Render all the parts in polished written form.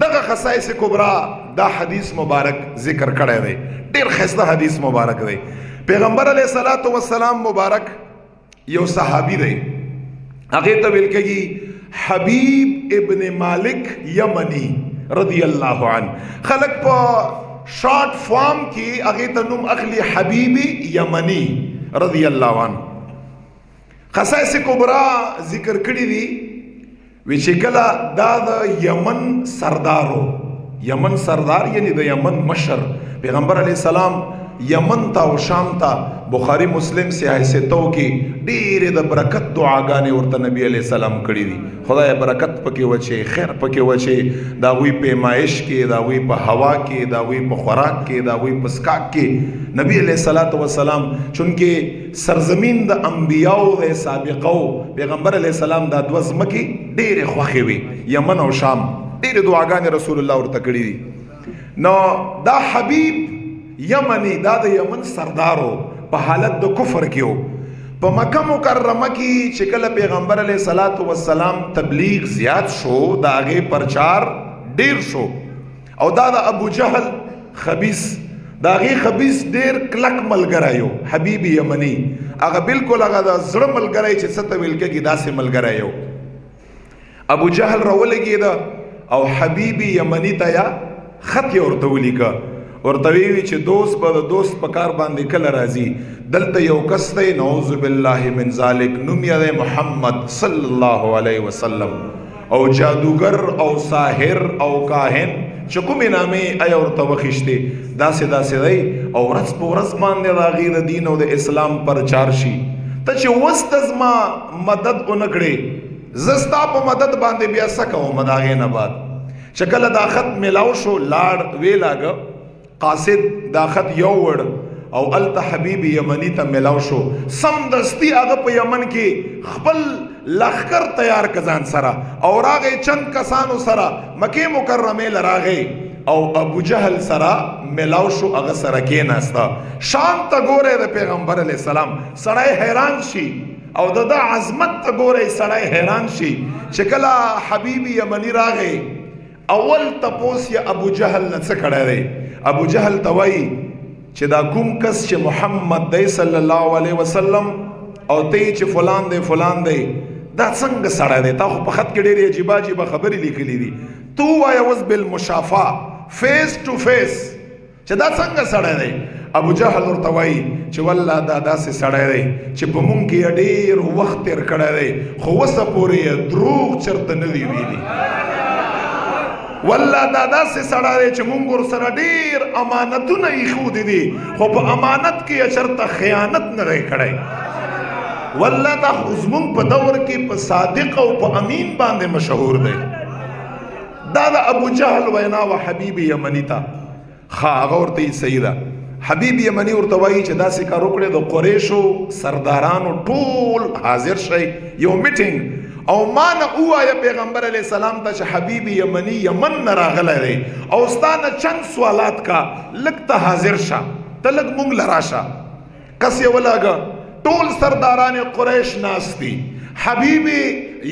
دغه خصائص کبرا دا حدیث مبارک ذکر کړی دی. ډیر ښایسته حدیث مبارک دی. پیغمبر علیه الصلاۃ والسلام مبارک یو صحابي دی، هغه ته ویل کېږي حبیب ابن مالک یمنی رضی الله عنه. خلق په شارٹ فارم کې هغه ته نوم اخلي حبیب یمنی رضی الله عنه. خصائص کبرا ذکر کړی دي وی چې کله دا د یمن سردارو، یمن سردار یعنی د یمن مشر، پیغمبر علیه السلام یمن تا او شام تا بخاری مسلم سے حیثیتو کی ډېرې د برکت دعاګانې ورته نبی علیه السلام کړي دي. خدای برکت پکې وچې، خیر پکې وچې، دا وی پیمایش کې، دا وی په هوا کې، دا وی په خوراک کې، دا وی په سکاک کې. نبی علیه السلام چونکې سرزمین د انبیاو د سابقو، پیغمبر علیه السلام دا دوه ځمکې ډېرې خوښې وي، یمن او شام. ډېرې دعاګانې رسول الله ورته کړي دي. نو دا حبیب یمنی دا د یمن سردارو په حالت د کفر کې و. په مکه مکرمه کې چې کله پیغمبر علیه السلام تبلیغ زیات شو، د هغې پرچار ډیر شو، او دا د ابو جهل خبیث، د هغې خبیث ډیر کلک ملګری و حبیب یمنی. هغه بالکل هغه د زړه ملګری چې څه ته ویل کېږي داسې ملګری و. ابو جهل راولګېده او حبیب یمنی ته یا خط یې ورته ولیکه، ورته ویوي چې دوست به د دوست په کار باندې کله راځي. دلته یو کس دی نعوذ بالله من ذلک، نوم یې دی محمد صلی الله علیه وسلم، او جادوگر او ساحر او کاهن چې کومې نامې ای ورته وخیشتې داسې داسې دی، او ورځ په ورځ باندې د هغې د دین او د اسلام پرچار شي. ته چې اوس ته زما مدد ونه کړې، زه ستا په مدد باندې بیا څه کوم؟ د هغې نه بعد چې کله دا خط میلاو شو، لاړ ویلاګه قاصد دا خط یو وړ او الته حبیب یمنی ته ملاو شو. سمدستی هغه په یمن کې خپل لښکر تیار کزان سره او راغی چند کسانو سره مکې مکرمې لراغی او ابو جهل سره ملاو شو، هغه سره کېناسته. شان ته ګوره د پیغمبر علیه السلام، سړی حیران شي، او د عظمت ته ګوره سړی حیران شي چې کله حبیب یمنی راغی. اول تپوس یې ابو جهل نه څه کړی دی؟ ابو جهل ته وایي چې دا کوم کس چې محمد دی صلی الله علیه وسلم او ته چې فلان دی فلان دی، دا څنګه سړی دی؟ تا خو په خط کې ډېرې عجیبه عجیبه خبرې لیکلي دي، تو وایه اوس بالمشافه فیس ټو فیس چې دا څنګه سړی دی؟ ابو جهل ورته وایي چې والله دا داسې سړی دی چې په مونږ کې یې ډېر وخت تېر کړی دی، خو اوسه پورې یې دروغ چېرته نه دي ویلي. والله دا داسې سړی دی چې مونږ ورسره ډېر امانتونه ایښودي دي، خو په امانت کې یې چېرته خیانت نه دی کړی. والله دا خو زمونږ په دور کې په صادق او په امین باندې مشهور دی. دا د ابو جهل وینا و حبیب یمنی ته. ښه هغه ورته یې صحیح ده. حبیب یمنی ورته وایي چې داسې کار وکړې، د قریشو سردارانو ټول حاضر شئ، یو میټینګ، او ما نه ووایه پیغمبر علیه السلام ته چې حبیب یمنی یمن نه راغلی دی، او ستا نه چند سوالات کا، لږ ته حاضر شه، ته لږ مونږ له راشه. کس یې ولګه، ټول سرداران قریش ناست دي، حبیب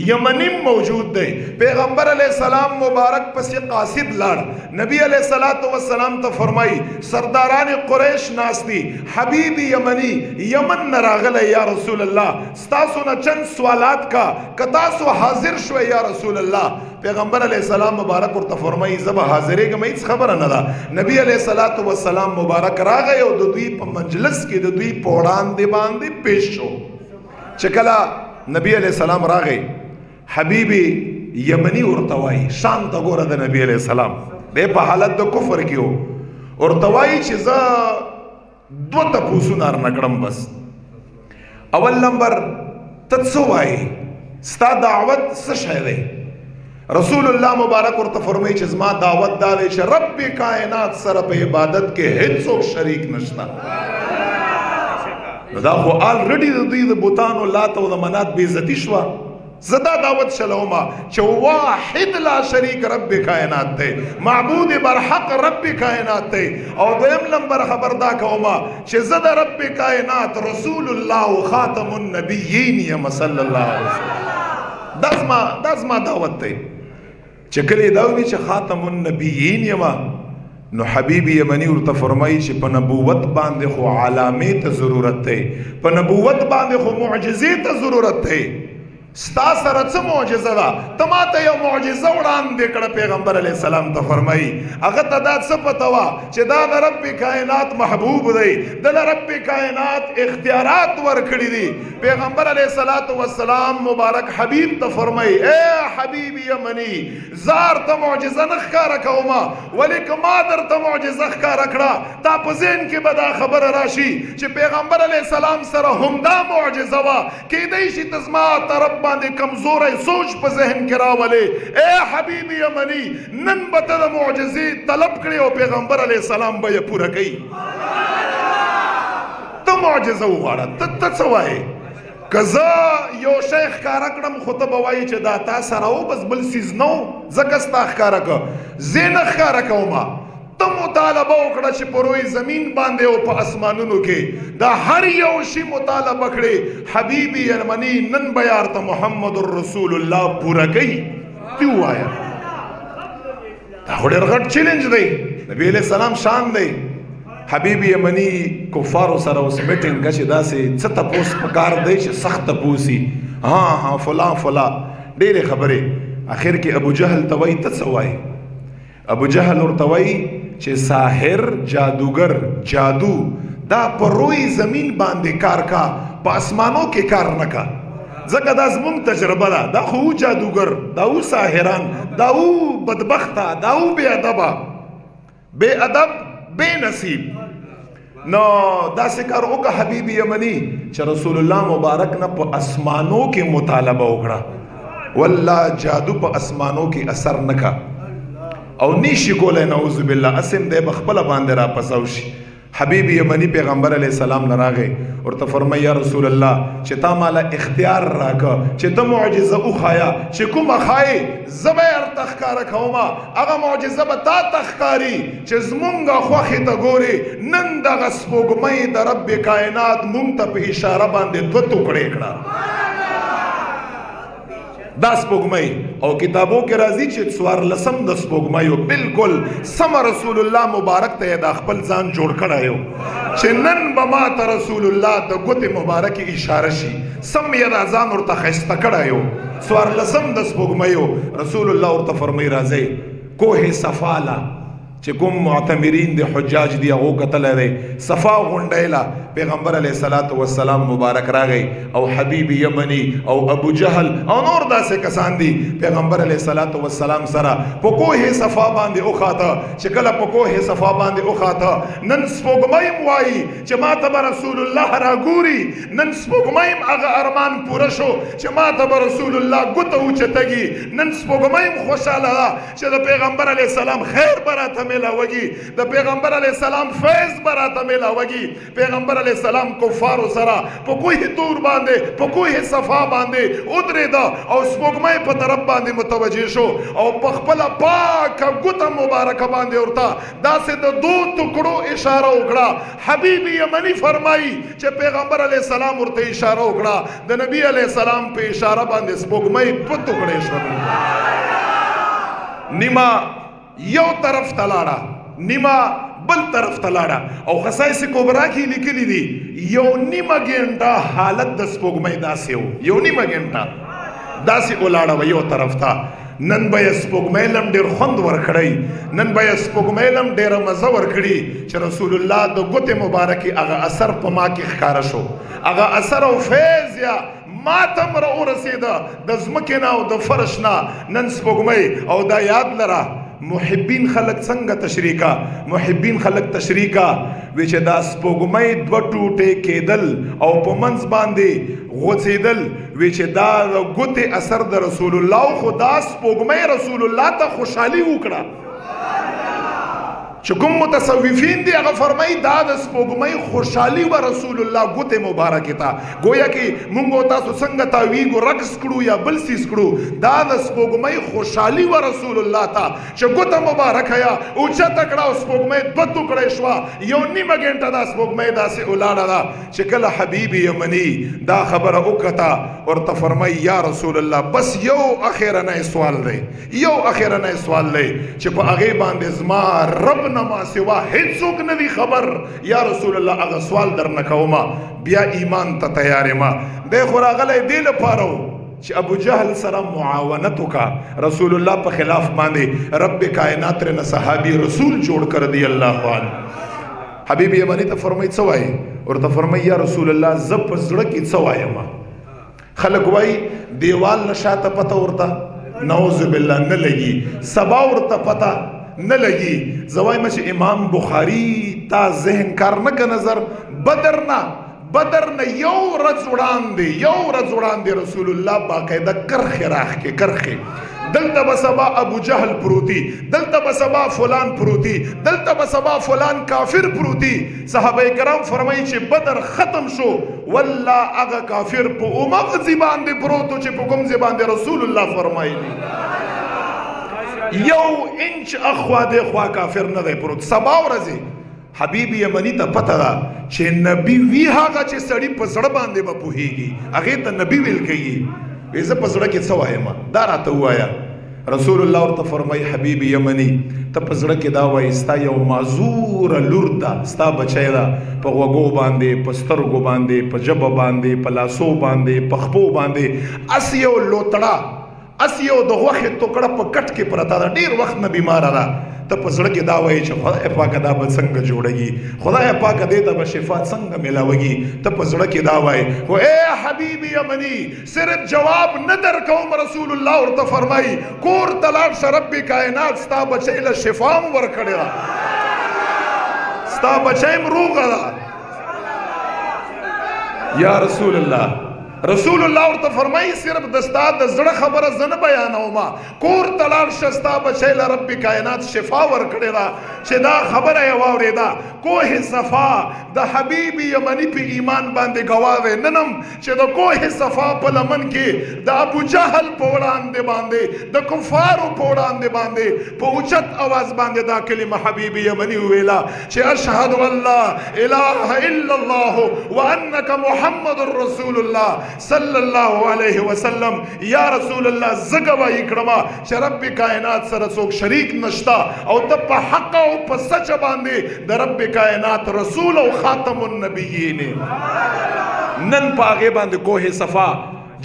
یمنی موجود دی. پیغمبر علیہ السلام مبارک پسې قاصد لاړ، نبی علیہ السلام ته فرمائی سرداران قریش ناستی، حبیب یمنی یمن نه راغلی یا رسول الله، ستاسو نه چند سوالات کا، که تاسو حاضر شوئ یا رسول الله. پیغمبر علیہ السلام مبارک ورته فرمائی زه به حاضرېږم، هیڅ خبره نه ده. نبی علیہ السلام مبارک راغی او د دوی په مجلس کې د دوی په وړاندې باندې پیش شو. چې کله نبی علیہ السلام راغی، حبیب یمنی ورته وایي، شان ته ګوره د نبی علیہ السلام دی په حالت د کفر کې و، ورته وایي چې زه دوه تپوسونه درنه کړم. بس اول نمبر ته څه وایي، ستا دعوت څه شی دی؟ رسول الله مبارک ورته فرمایي چې زما دعوت دا دی چې رب کائنات سره په عبادت کې هیڅوک شریک نشته. دا خو آلریډي د دوی د بوتانو لات او د منات بې عزتي شوه. زه دا دعوت شلومه چې واحد لا شریک رب کائنات دی، معبود برحق رب کائنات دی. او دویم نمبر خبر دا کومه چې زه د رب کائنات رسول الله و خاتم النبیین یم صلی الله علیه وسلم. دا زما دعوت دی چې کله دا وی چې خاتم النبیین یما نو حبیب یمنی ورته فرمایي چې په نبوت باندې خو علامې ته ضرورت دی، په نبوت باندې خو معجزې ته ضرورت دی. ستا سره څه معجزه ده؟ ته ماته یو معجزه وړاندې کړه. پیغمبر علیه السلام ته فرمایي هغه ته دا څه پته وه چې دا د رب کائنات محبوب دی، دله رب کائنات اختیارات ورکړي دي. پیغمبر علیه السلام مبارک حبیب ته فرمایي اے حبیب یمنی زار ته معجزه نه ښکاره کومه، ولې که ما درته معجزه ښکاره کړه تا په ذهن کې به دا خبره راشي چې پیغمبر علیه السلام سره همدا معجزه وه، کیدی شي ته زما طرف باندې کمزوری سوچ په ذهن کې راولې. اے حبیب یمنی نن به ته د معجزې طلب کړې او پیغمبر علیه السلام به یې پوره کوي. ته معجزه وغواړه، ته څه وایې؟ که زه یو شی ښکاره کړم خو ته به وایې چې دا تا سره و بس بل څیز نه و، ځکه ستا ښکاره که زه نه ښکاره کومه. ته مطالبه وکړه چې په روی زمین باندې او په اسمانونو کې دا هر یو شی مطالبه کړې. حبیب یمنی نن به یار ته محمد رسول الله پوره کوي. تی ووایه دا خو ډېر غټ چیلنج دی، نبي علیه السلام شان دی. حبیب یمنی کفارو سره اوس میټینګ چې داسې څه تپوس پکار دی چې سخت تپوسي، ها فلان فلان ډېرې خبرې. اخر کې ابو جهل ته وایي ته څه وایي؟ ابو جهل ورته وایي چې ساحر جادوگر جادو دا په روی زمین باندې کار کا، په اسمانو کې کار نه کا، ځکه دا زمونږ تجربه ده. دا خو جادوگر، دا و ساحران، دا و بدبخته، دا و بے ادبه، بے ادب بے نصیب. نو داسې کار وکړه حبیب یمنی چې رسول الله مبارک نه په اسمانو کې مطالبه وکړه، والله جادو په اسمانو کې اثر نه کا او نیشی کولی نعوذ بالله اسم دی بخپله باندې را پسو شي. حبیب یمنی پیغمبر علیه السلام لراغې ورته فرمایي یا رسول الله چې تا مالا اختیار راکه چې ته معجزه وښایه، چې کومه ښایې زه به یې ورته ښکاره کومه، هغه معجزه به تا ته ښکاري چې زمونږ خوښې ته ګورې. نن دغه سپوږمۍ د رب کائنات مونږ ته په اشاره باندې دوه ټوکړې کړه. دا سپوږمۍ او کتابو کې راځي چې 14 د سپوږمۍ بالکل سم رسول الله مبارک ته دا خپل ځان جوړ کړی یو چې نن به ما ته رسول الله د ګوتې مبارکې اشاره شي، سم یې دا ځان ورته ښایسته کړی یو. 14 د سپوږمۍ رسول الله ورته فرمایي راځئ کوه صفا له چې کوم معتمرین دی حجاج دی هغو کتلی دی صفا غونډۍ له پیغمبر علیه السلام مبارک راغی او حبیب یمنی او ابو جهل او نور داسې کسان دي پیغمبر علیه السلام سره په کوه صفا باندې وخاته. چې کله په کوه صفا باندې وخاته نن سپوږمۍ م وایي چې ما ته به رسول الله راګوري، نن سپوږمۍ م هغه ارمان پوره شو چې ما ته به رسول الله ګوته اوچتږي. نن سپوږمۍ م خوشحاله ده چې د پیغمبر علیه السلام خیر به راته میلاوږي، د پیغمبر علیه السلام فیض به راته میلاوږي. پیغمبر علیه السلام کفارو سره په کوه طور باندې په کوه صفا باندې ودرېده او سپوږمۍ په طرف باندې متوجه شو او په خپله پاکه ګوته مبارکه باندې ورته داسې د 2 ټکړو اشاره وکړه. حبیب یمنی فرمایي چې پیغمبر علیه السلام ورته اشاره وکړه، د نبی علیه السلام په اشاره باندې سپوږمۍ 2 ټکړې شوه، نیمه یو طرف ته لاړه، نیمه بل طرف ته لاړه. او خصائص کبرا کې لیکلي دي یو نیمه ګنټه حالت د سپوږمۍ داسې و، یو نیمه ګنټه داسې ولاړه وه یو طرف ته. نن به یې سپوږمۍ لم ډېر خوند ورکړی، نن به یې سپوږمۍ لم ډېره مزه ورکړي چې رسول الله د ګوتې مبارکې هغه اثر په ما کې ښکاره شو، هغه اثر او فیض یا ما ته م راورسېده د ځمکې نه او د فرش نه. نن سپوږمۍ او دا یاد لره محبین خلق څنګه تشریح کا، محبین خلق تشریح کا وی چې دا سپوږمۍ 2 ټوټې کېدل او په منځ باندې غوڅېدل، وی چې دا د ګوتې اثر د رسول الله خو دا سپوږمۍ رسول الله ته خوشحالي وکړه چې کوم متصوفین دي هغه فرمایي دا د سپوږمۍ خوشحالي و رسول الله ګوتې مبارکې ته گویا کې موږ تاسو څنګه تاویږو رقص کړو یا بل څیز کړو دا د سپوږمۍ خوشحالي و رسول الله ته چې ګوته مبارکه یا اوچته کړه او سپوږمۍ دوه ټوکړې شوه یو نیمه ګنټه دا سپوږمۍ داسې ولاړه ده چې کله حبیب یمني دا خبره وکړه ورته فرمایي یا رسول الله بس یو اخیرنی سوال دی یو اخیرنی سوال دی چې په هغې باندې زما رب نما سوا هیڅوک نه دی خبر یا رسول الله هغه سوال درنه کومه بیا ایمان ته تیار یم دی خو راغلی دې لپاره چې ابو جهل سره معاونت وکړه رسول الله په خلاف باندې رب کائنات رنه صحابي رسول جوړ کړ دی الله عنه حبیب یمني ته فرمایي څه وایي ورته فرمایي یا رسول الله زه په زړه کې څه وایم خلک وایي دیوال نه شاته پته ورته نعوذ بالله نه لګي سبا ورته پته نه لګي زوایم چې امام بخاری تا ذهن کار نه که نظر بدر نه یو ورځ وړاندې رسول الله باقاعده کرخې راخکې کرخې دلته به سبا ابو جهل پروتی دلته به سبا فلان پروتی دلته به سبا فلان کافر پروتی صحابه کرام فرمایي چې بدر ختم شو والله هغه کافر په اومغه زبان دی پروتو چې په کوم زبان دی رسول الله فرمایلی یو انچ اخوا دی خوا کافر نه دی پروت سبا ورځې حبیب یمني ته پته ده چې نبی وی هغه چې سړی په زړه باندې به پوهېږي هغې ته نبی ویل کوي وی زه په زړه کې څه وایم دا راته ووایه رسول الله ورته فرمایي حبیب یمني ته په زړه کې دا وایي ستا یو معذوره لور ده ستا بچی ده په غوږو باندې په سترګو باندې په ژبه باندې په لاسو باندې په خپو باندې اس یو لوتړه اس یو د غوښې ټوکړه په کټ کې پرته ده ډېر وخت نه بیماره ده ته په زړه کې دا وایي چې خدای پاکه دا به څنګه جوړېږي خدای پاکه دې ته به شفا څنګه میلاوږي ته په زړه کې دا وایي خو اے حبیب یمني صرف جواب نه درکوم رسول الله ورته فرمایي کور ته لاړ شه رب کائنات ستا بچی له شفا هم ورکړې ده ستا بچی هم روغه ده یا رسول الله ورته فرمایي صرف د ستا د زړه خبره زه نه بیانومه کور ته لاړ شه ستا بچی له رب کائنات شفا ورکړې ده چې دا خبره یې واورېده کوه صفا د حبیب یمني په ایمان باندې ګواه دی ننم چې د کوه صفا په لمن کې د ابو جهل په وړاندې باندې د کفارو په وړاندې باندې په اوچت اواز باندې دا کلمه حبیب یمني وویله چې اشهد ان لا اله الا الله وانک محمد رسول الله صلی الله علیه وسلم یا رسول الله زه ګواهي کړمه چې رب کائنات سره څوک شریک نشته او ته په حق او په سچ باندې د رب کائنات رسول او خاتم النبیین نن په هغې باندې کوه صفا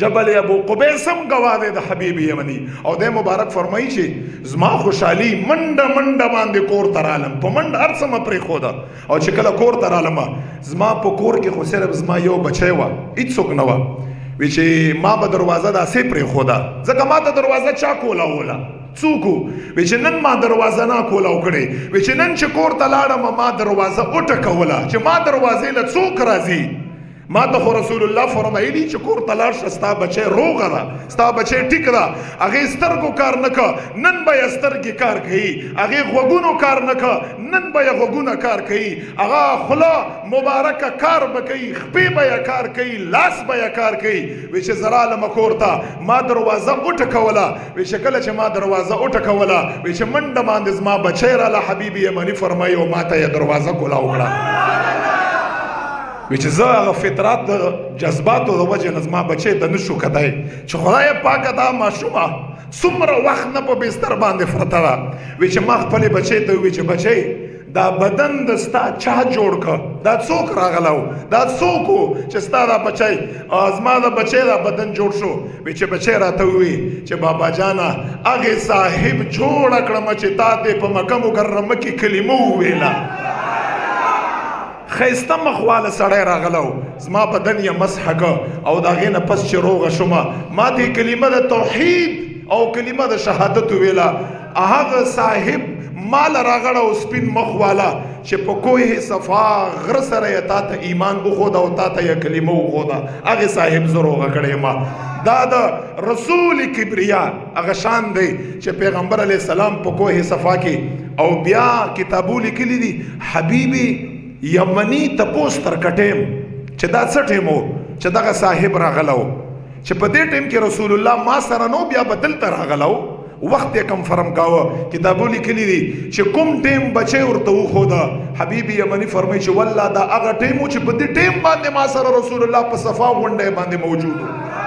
جبل ابو قبیس هم ګواه دی د حبیب یمني او دی مبارک فرمایي چې زما خوشحالي منډه باندې کور ته رالم په منډه هر څه مه پرېښوده او چې کله کور ته رالمه زما په کور کې خو صرف زما یو بچی وه هېڅوک نه وه وی چې ما به دروازه داسې پرېښوده ځکه ما ته دروازه چا کولاوله څوک وی چې نن ما دروازه نه کولاو کړې وی چې نن چې کور ته لاړم ما دروازه وټکوله چې ما دروازې له څوک راځي ما ته خو رسول الله فرمایلی چې کور ته لاړ شه ستا بچی روغه ده ستا بچی ټیک ده هغې سترګو کار نه که نن به یې سترګې کار کوي هغې غوږونو کار نه که نن به یې غوږونه کار کوي هغه خوله مبارکه کار به کوي خپې به یې کار کوي لاس به یې کار کوي وی چې زه رالمه کور ته ما دروازه وټکوله وی چې کله چې ما دروازه وټکوله وی چې منډه باندې زما بچی راله حبیب یمني فرمایي او ما ته یې دروازه کولاو کړه وی چې زه هغه فطرات د جذباتو د وجې نه زما بچی ته نه شو کتی چې خدای پاکه دا ماشومه څومره وخت نه په بستر باندې پرته ده وی چې ما خپلې بچی ته ووی چې بچی دا بدن د ستا چا جوړ که دا څوک راغلی و دا څوک و چې ستا دا بچی زما د بچی دا بدن جوړ شو وی چې بچی راته ووی چې بابا جانه هغې صاحب جوړه کړمه چې تا دې په مکه مکرمه کې کلمه وویله خیسته مخواله سړی راغلو زما بدن یې مسح که او د هغې نه پس چې روغه شومه ما ته کلمه د توحید او کلمه د شهادت وویله هغه صاحب مال راغړه او سپین مخ والا چې په کوه صفا غر سره یې تا ته ایمان وښوده او تا ته یې کلمه وښوده هغې صاحب زه روغه کړی ما. دا د رسول کبریا هغه شان دی چې پیغمبر علیه السلام په کوه صفا کې او بیا کتابو لیکلی دي حبیب یمنی تپوس تر کټیم چې دا څه ټیم و چې دغه صاحب راغلو چې په دې ټیم کې رسول الله ما سره نو بیا بدل ته راغلو وخت یې کنفرم کاوه کتابو لیکلی دي چې کوم ټیم بچی ورته وښوده حبیب یمنی فرمایي چې والله دا هغه ټیم و چې په دې ټیم باندې ما سره رسول الله په صفا غونډه باندې موجود و.